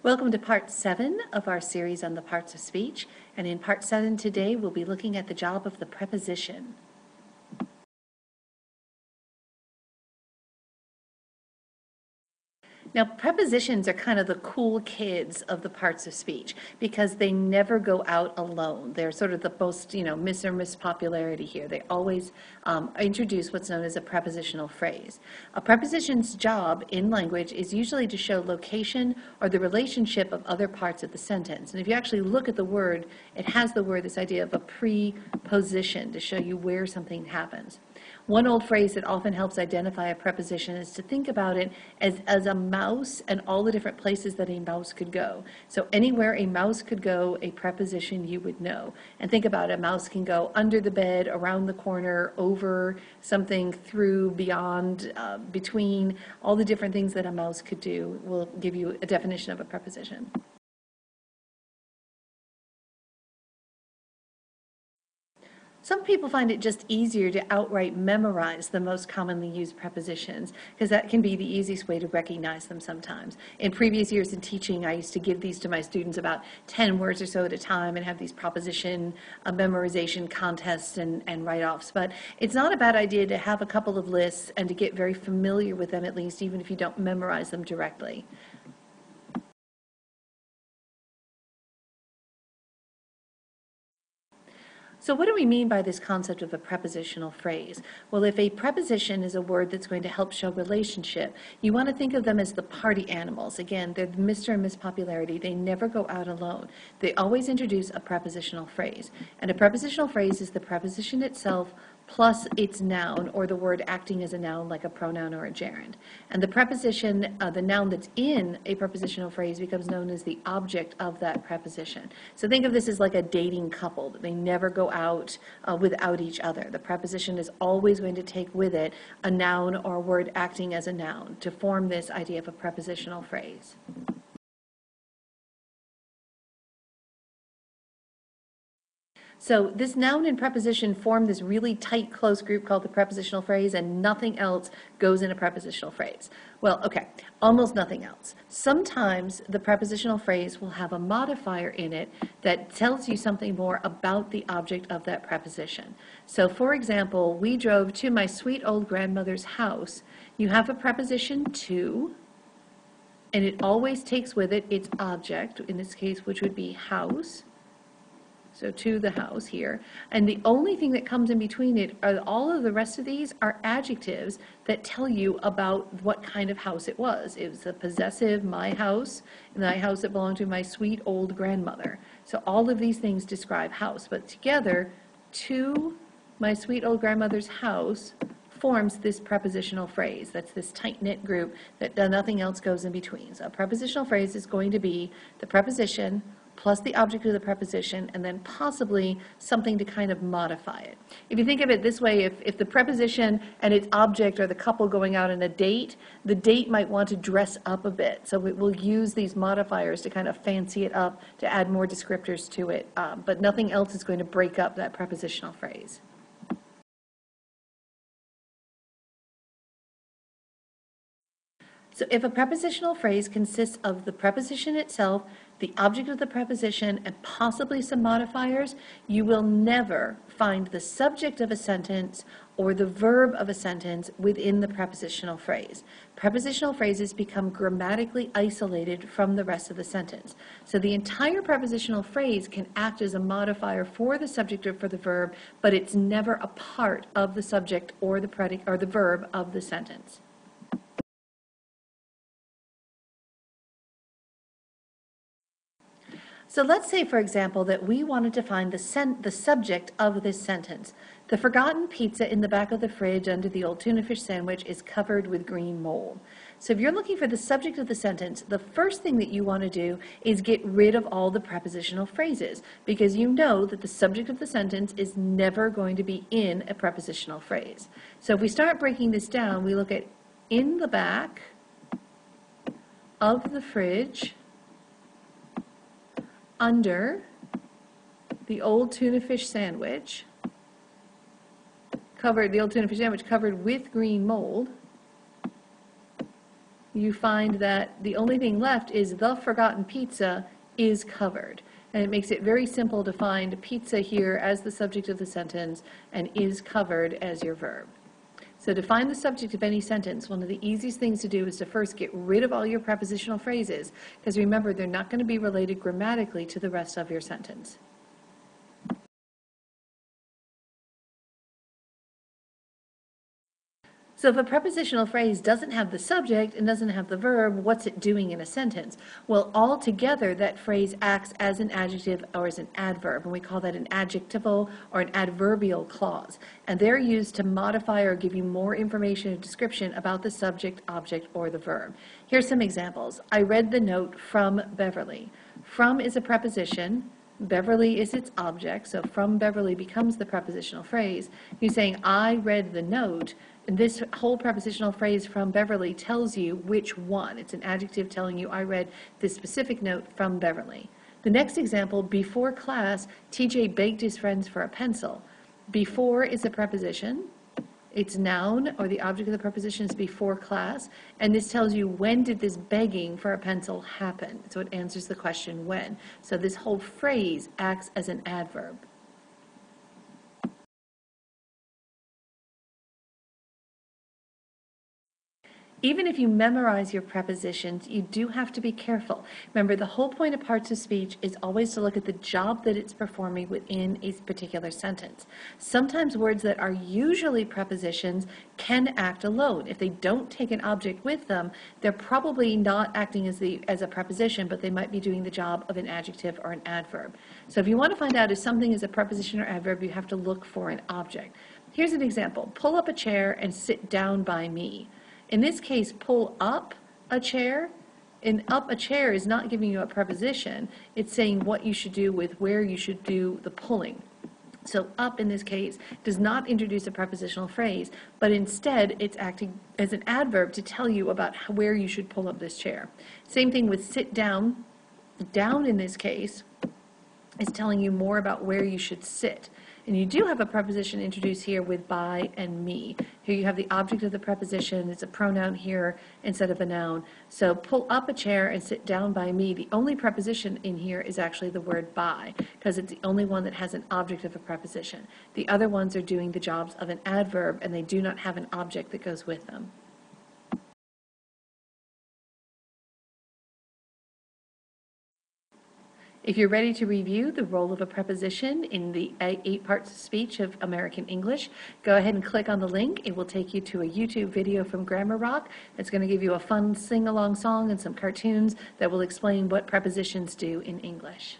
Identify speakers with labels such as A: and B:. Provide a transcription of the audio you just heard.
A: Welcome to part 7 of our series on the parts of speech, and in part 7 today we'll be looking at the job of the preposition. Now, prepositions are kind of the cool kids of the parts of speech because they never go out alone. They're sort of the most, miss popularity here. They always introduce what's known as a prepositional phrase. A preposition's job in language is usually to show location or the relationship of other parts of the sentence. And if you actually look at the word, it has the word, this idea of a preposition to show you where something happens. One old phrase that often helps identify a preposition is to think about it as a mouse and all the different places that a mouse could go. So anywhere a mouse could go, a preposition you would know. And think about it, a mouse can go under the bed, around the corner, over something, through, beyond, between. All the different things that a mouse could do will give you a definition of a preposition. Some people find it just easier to outright memorize the most commonly used prepositions because that can be the easiest way to recognize them sometimes. In previous years in teaching, I used to give these to my students about 10 words or so at a time and have these proposition memorization contests and write-offs. But it's not a bad idea to have a couple of lists and to get very familiar with them at least, even if you don't memorize them directly. So what do we mean by this concept of a prepositional phrase? Well, if a preposition is a word that's going to help show relationship, you want to think of them as the party animals. Again, they're the Mr. and Miss Popularity. They never go out alone. They always introduce a prepositional phrase. And a prepositional phrase is the preposition itself plus its noun, or the word acting as a noun like a pronoun or a gerund. And the preposition, the noun that's in a prepositional phrase becomes known as the object of that preposition. So think of this as like a dating couple. They never go out without each other. The preposition is always going to take with it a noun or a word acting as a noun to form this idea of a prepositional phrase. So this noun and preposition form this really tight, close group called the prepositional phrase, and nothing else goes in a prepositional phrase. Well, okay, almost nothing else. Sometimes the prepositional phrase will have a modifier in it that tells you something more about the object of that preposition. So for example, we drove to my sweet old grandmother's house. You have a preposition to, and it always takes with it its object, in this case, which would be house. So to the house here. And the only thing that comes in between it are all of the rest of these are adjectives that tell you about what kind of house it was. It was a possessive, my house, and the house that belonged to my sweet old grandmother. So all of these things describe house, but together, to my sweet old grandmother's house forms this prepositional phrase. That's this tight-knit group that nothing else goes in between. So a prepositional phrase is going to be the preposition plus the object of the preposition, and then possibly something to kind of modify it. If you think of it this way, if the preposition and its object are the couple going out on a date, the date might want to dress up a bit. So it will use these modifiers to kind of fancy it up, to add more descriptors to it, but nothing else is going to break up that prepositional phrase. So if a prepositional phrase consists of the preposition itself, the object of the preposition, and possibly some modifiers, you will never find the subject of a sentence or the verb of a sentence within the prepositional phrase. Prepositional phrases become grammatically isolated from the rest of the sentence. So the entire prepositional phrase can act as a modifier for the subject or for the verb, but it's never a part of the subject or the predicate or the verb of the sentence. So let's say, for example, that we wanted to find the subject of this sentence. The forgotten pizza in the back of the fridge under the old tuna fish sandwich is covered with green mold. So if you're looking for the subject of the sentence, the first thing that you want to do is get rid of all the prepositional phrases, because you know that the subject of the sentence is never going to be in a prepositional phrase. So if we start breaking this down, we look at in the back of the fridge under the old tuna fish sandwich, covered with green mold. you find that the only thing left is the forgotten pizza is covered. And it makes it very simple to find pizza here as the subject of the sentence and is covered as your verb. So to find the subject of any sentence, one of the easiest things to do is to first get rid of all your prepositional phrases, because remember, they're not going to be related grammatically to the rest of your sentence. So if a prepositional phrase doesn't have the subject and doesn't have the verb, what's it doing in a sentence? Well, altogether, that phrase acts as an adjective or as an adverb, and we call that an adjectival or an adverbial clause. And they're used to modify or give you more information or description about the subject, object, or the verb. Here's some examples. I read the note from Beverly. From is a preposition. Beverly is its object, so from Beverly becomes the prepositional phrase. You're saying, I read the note. And this whole prepositional phrase from Beverly tells you which one. It's an adjective telling you I read this specific note from Beverly. The next example, before class, TJ begged his friends for a pencil. Before is a preposition. It's noun, or the object of the preposition is before class, and this tells you when did this begging for a pencil happen. So it answers the question when. So this whole phrase acts as an adverb. Even if you memorize your prepositions, you do have to be careful. Remember, the whole point of parts of speech is always to look at the job that it's performing within a particular sentence. Sometimes words that are usually prepositions can act alone. If they don't take an object with them, they're probably not acting as a preposition, but they might be doing the job of an adjective or an adverb. So if you want to find out if something is a preposition or adverb, you have to look for an object. Here's an example. Pull up a chair and sit down by me. In this case, pull up a chair, and up a chair is not giving you a preposition. It's saying what you should do with where you should do the pulling. So up in this case does not introduce a prepositional phrase, but instead it's acting as an adverb to tell you about where you should pull up this chair. Same thing with sit down. Down in this case is telling you more about where you should sit. And you do have a preposition introduced here with by and me. Here you have the object of the preposition. It's a pronoun here instead of a noun. So pull up a chair and sit down by me. The only preposition in here is actually the word by, because it's the only one that has an object of a preposition. The other ones are doing the jobs of an adverb, and they do not have an object that goes with them. If you're ready to review the role of a preposition in the 8 parts of speech of American English, go ahead and click on the link. It will take you to a YouTube video from Grammar Rock that's going to give you a fun sing-along song and some cartoons that will explain what prepositions do in English.